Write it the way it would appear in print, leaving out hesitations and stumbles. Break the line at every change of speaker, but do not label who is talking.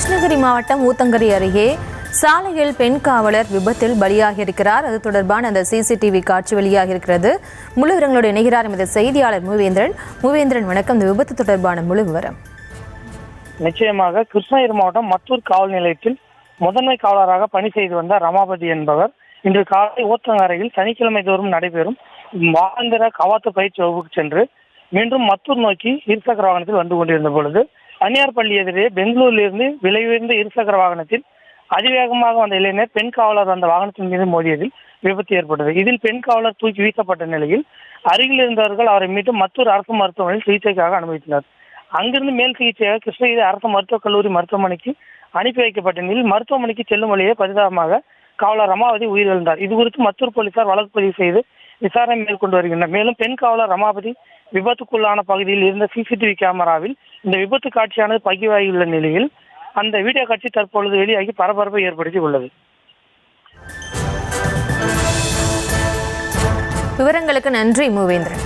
கிருஷ்ணகிரி மாவட்டம் ஊத்தங்கரை அருகே சாலையில் பெண் காவலர் விபத்தில் பலியாகி இருக்கிறார். அது தொடர்பான அந்த சிசிடிவி காட்சி வெளியாக இருக்கிறது. முழு விவரங்களோடு இணைகிறார் எமது செய்தியாளர் மூவேந்திரன். வணக்கம். இந்த விபத்து தொடர்பான முழு விவரம்.
நிச்சயமாக கிருஷ்ணகிரி மாவட்டம் மத்தூர் காவல் நிலையத்தில் முதன்மை காவலராக பணி செய்து வந்த ரமாபதி என்பவர் இன்று காலை ஊத்தங்கரையில் சனிக்கிழமை தோறும் நடைபெறும் வாராந்திர கவாத்து பயிற்சி வகுப்புக்கு சென்று மீண்டும் மத்தூர் நோக்கி இருசக்கர வாகனத்தில் வந்து கொண்டிருந்த பொழுது தனியார் பள்ளி எதிரே பெங்களூரிலிருந்து விலை உயர்ந்த இருசக்கர வாகனத்தில் அதிவேகமாக வந்த இளைஞர் பெண் காவலர் அந்த வாகனத்தின் மீது மோதியதில் விபத்து ஏற்பட்டது. இதில் பெண் காவலர் தூக்கி வீசப்பட்ட நிலையில் அருகில் இருந்தவர்கள் அவரை மீண்டும் மத்தூர் அரசு மருத்துவமனையில் சிகிச்சைக்காக அனுமதித்தனர். அங்கிருந்து மேல் சிகிச்சையாக கிருஷ்ணகிரி அரசு மருத்துவக் கல்லூரி மருத்துவமனைக்கு அனுப்பி வைக்கப்பட்ட நிலையில் மருத்துவமனைக்கு செல்லும் வழியே பரிதாபமாக காவலர் ரமாபதி உயிரிழந்தார். இது குறித்து மத்தூர் போலீசார் வழக்கு பதிவு செய்து விசாரணை மேற்கொண்டு வருகின்றனர். மேலும் பெண் காவலர் ரமாபதி விபத்துக்குள்ளான பகுதியில் இருந்த சிசிடிவி கேமராவில் இந்த விபத்து காட்சியானது பதிவாகியுள்ள நிலையில் அந்த வீடியோ காட்சி தற்பொழுது வெளியாகி பரபரப்பை ஏற்படுத்தி உள்ளது.
விவரங்களுக்கு நன்றி மூவேந்திரன்.